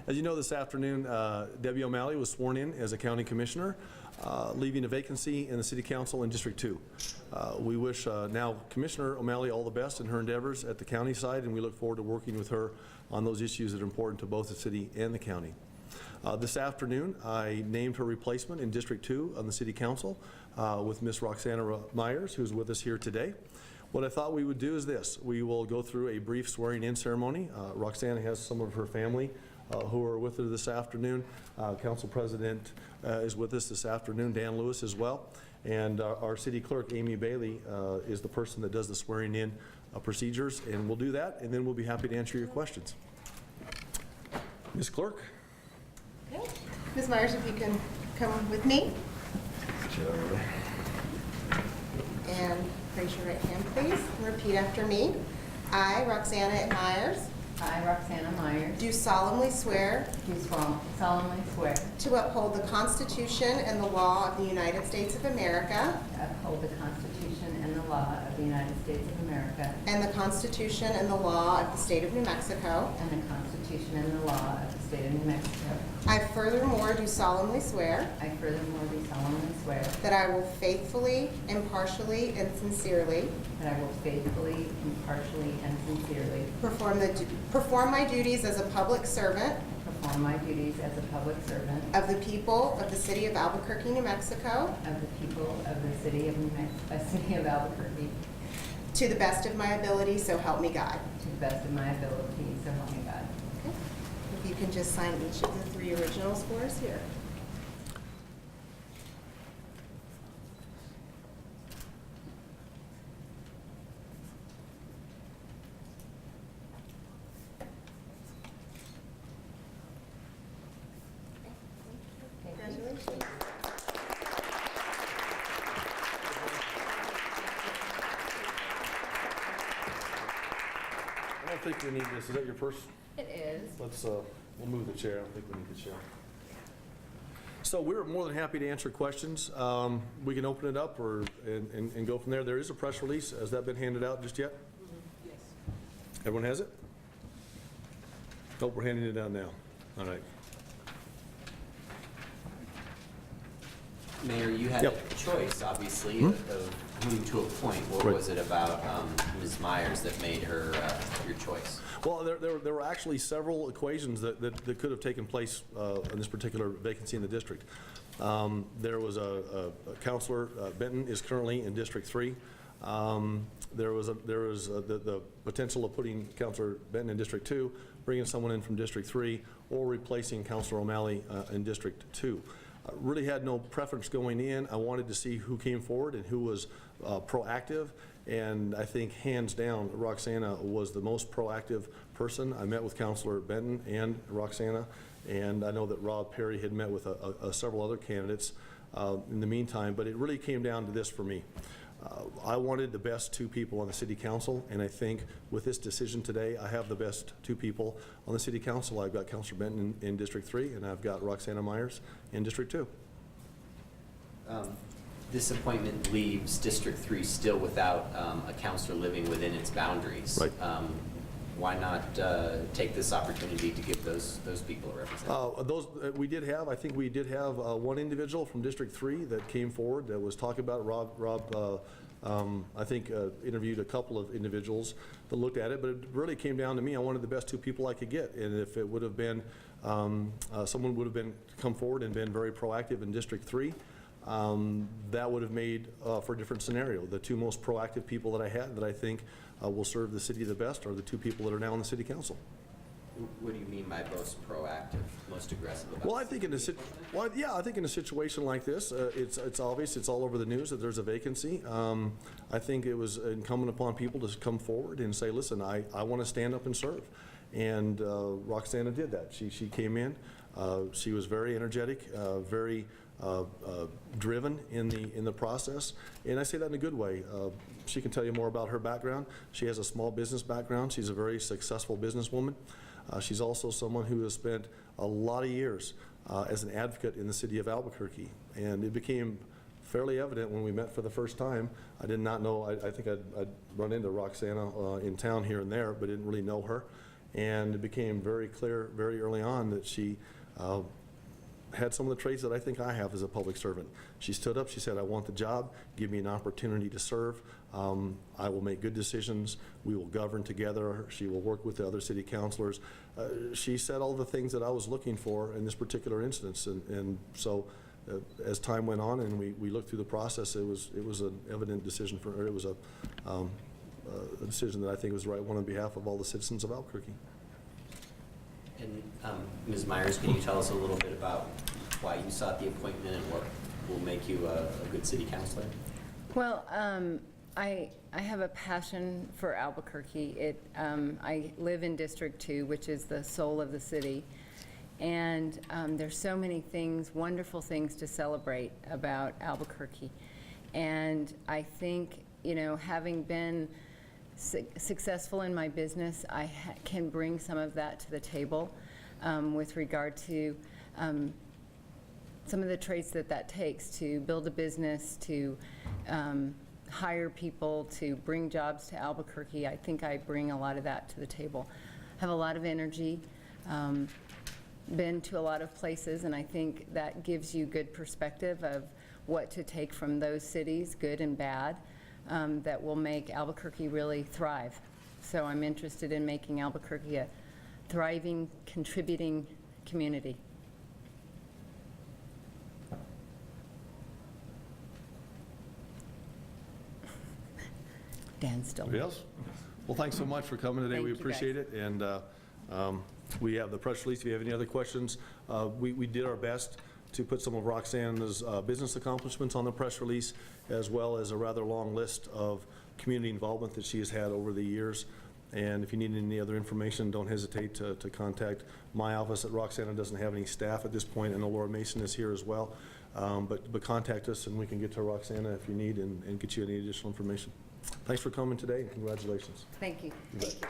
As you know, this afternoon, Debbie O'Malley was sworn in as a county commissioner, leaving a vacancy in the City Council in District 2. We wish now Commissioner O'Malley all the best in her endeavors at the county side, and we look forward to working with her on those issues that are important to both the city and the county. This afternoon, I named her replacement in District 2 on the City Council with Ms. Roxanna Meyers, who's with us here today. What I thought we would do is this. We will go through a brief swearing-in ceremony. Roxanna has some of her family who are with her this afternoon. Council President is with us this afternoon, Dan Lewis as well. And our City Clerk, Amy Bailey, is the person that does the swearing-in procedures. And we'll do that, and then we'll be happy to answer your questions. Ms. Clerk. Okay. Ms. Meyers, if you can come with me. Sure. And raise your right hand, please. Repeat after me. I, Roxanna E. Meyers, I, Roxanna Meyers, do solemnly swear do solemnly swear to uphold the Constitution and the law of the United States of America to uphold the Constitution and the law of the United States of America and the Constitution and the law of the State of New Mexico. and the Constitution and the law of the State of New Mexico. I furthermore do solemnly swear I furthermore do solemnly swear that I will faithfully, impartially, and sincerely that I will faithfully, impartially, and sincerely perform my duties as a public servant perform my duties as a public servant of the people of the City of Albuquerque, New Mexico, of the people of the City of Albuquerque to the best of my ability, so help me God. to the best of my ability, so help me God. Okay. If you can just sign each of the 3 originals for us here. Congratulations. I don't think we need this. Is that your purse? It is. Let's, we'll move the chair. I don't think we need the chair. So we're more than happy to answer questions. We can open it up and go from there. There is a press release. Has that been handed out just yet? Yes. Everyone has it? Nope, we're handing it out now. All right. Mayor, you had Yep. a choice, obviously, of whom to appoint. What Right. was it about Ms. Myers that made her your choice? Well, there were actually several equations that could have taken place in this particular vacancy in the district. There was a Councilor Benton is currently in District 3. There was the potential of putting Councilor Benton in District 2, bringing someone in from District 3, or replacing Councilor O'Malley in District 2. I really had no preference going in. I wanted to see who came forward and who was proactive, and I think hands down Roxanna was the most proactive person. I met with Councilor Benton and Roxanna, and I know that Rob Perry had met with several other candidates in the meantime, but it really came down to this for me. I wanted the best 2 people on the City Council, and I think with this decision today, I have the best 2 people on the City Council. I've got Councilor Benton in District 3, and I've got Roxanna Meyers in District 2. This appointment leaves District 3 still without a counselor living within its boundaries. Right. Why not take this opportunity to give those people a representative? We did have, I think we did have one individual from District 3 that came forward that was talking about Rob I think interviewed a couple of individuals that looked at it, but it really came down to me. I wanted the best 2 people I could get, and if it would have been, someone would have come forward and been very proactive in District 3, that would have made for a different scenario. The 2 most proactive people that I had that I think will serve the city the best are the 2 people that are now on the City Council. What do you mean by most proactive, most aggressive about Well, I think in I think in a situation like this, it's obvious, it's all over the news that there's a vacancy. I think it was incumbent upon people to come forward and say, listen, I want to stand up and serve. And Roxanna did that. She came in. She was very energetic, very driven in the process, and I say that in a good way. She can tell you more about her background. She has a small business background. She's a very successful businesswoman. She's also someone who has spent a lot of years as an advocate in the city of Albuquerque, and it became fairly evident when we met for the first time. I did not know, I think I'd run into Roxanna in town here and there, but didn't really know her. And it became very clear very early on that she had some of the traits that I think I have as a public servant. She stood up, she said, I want the job, give me an opportunity to serve. I will make good decisions, we will govern together, she will work with the other city councilors. She said all the things that I was looking for in this particular instance, and so as time went on and we looked through the process, it was an evident decision for her. It was a decision that I think was the right one on behalf of all the citizens of Albuquerque. And Ms. Meyers, can you tell us a little bit about why you sought the appointment and what will make you a good city councilor? Well, I have a passion for Albuquerque. I live in District 2, which is the soul of the city. And there's so many things, wonderful things to celebrate about Albuquerque. And I think, you know, having been successful in my business, I can bring some of that to the table with regard to some of the traits that takes to build a business, to hire people, to bring jobs to Albuquerque. I think I bring a lot of that to the table. I have a lot of energy, been to a lot of places, and I think that gives you good perspective of what to take from those cities, good and bad, that will make Albuquerque really thrive. So I'm interested in making Albuquerque a thriving, contributing community. Dan's still. Anybody else? Well, thanks so much for coming today. Thank We you, appreciate it. And we have the press release. If you have any other questions, we did our best to put some of Roxanna's business accomplishments on the press release, as well as a rather long list of community involvement that she has had over the years. And if you need any other information, don't hesitate to contact my office. Roxanna doesn't have any staff at this point. I know Laura Mason is here as well. But contact us and we can get to Roxanna if you need and get you any additional information. Thanks for coming today and congratulations. Thank you. You bet. Thank you.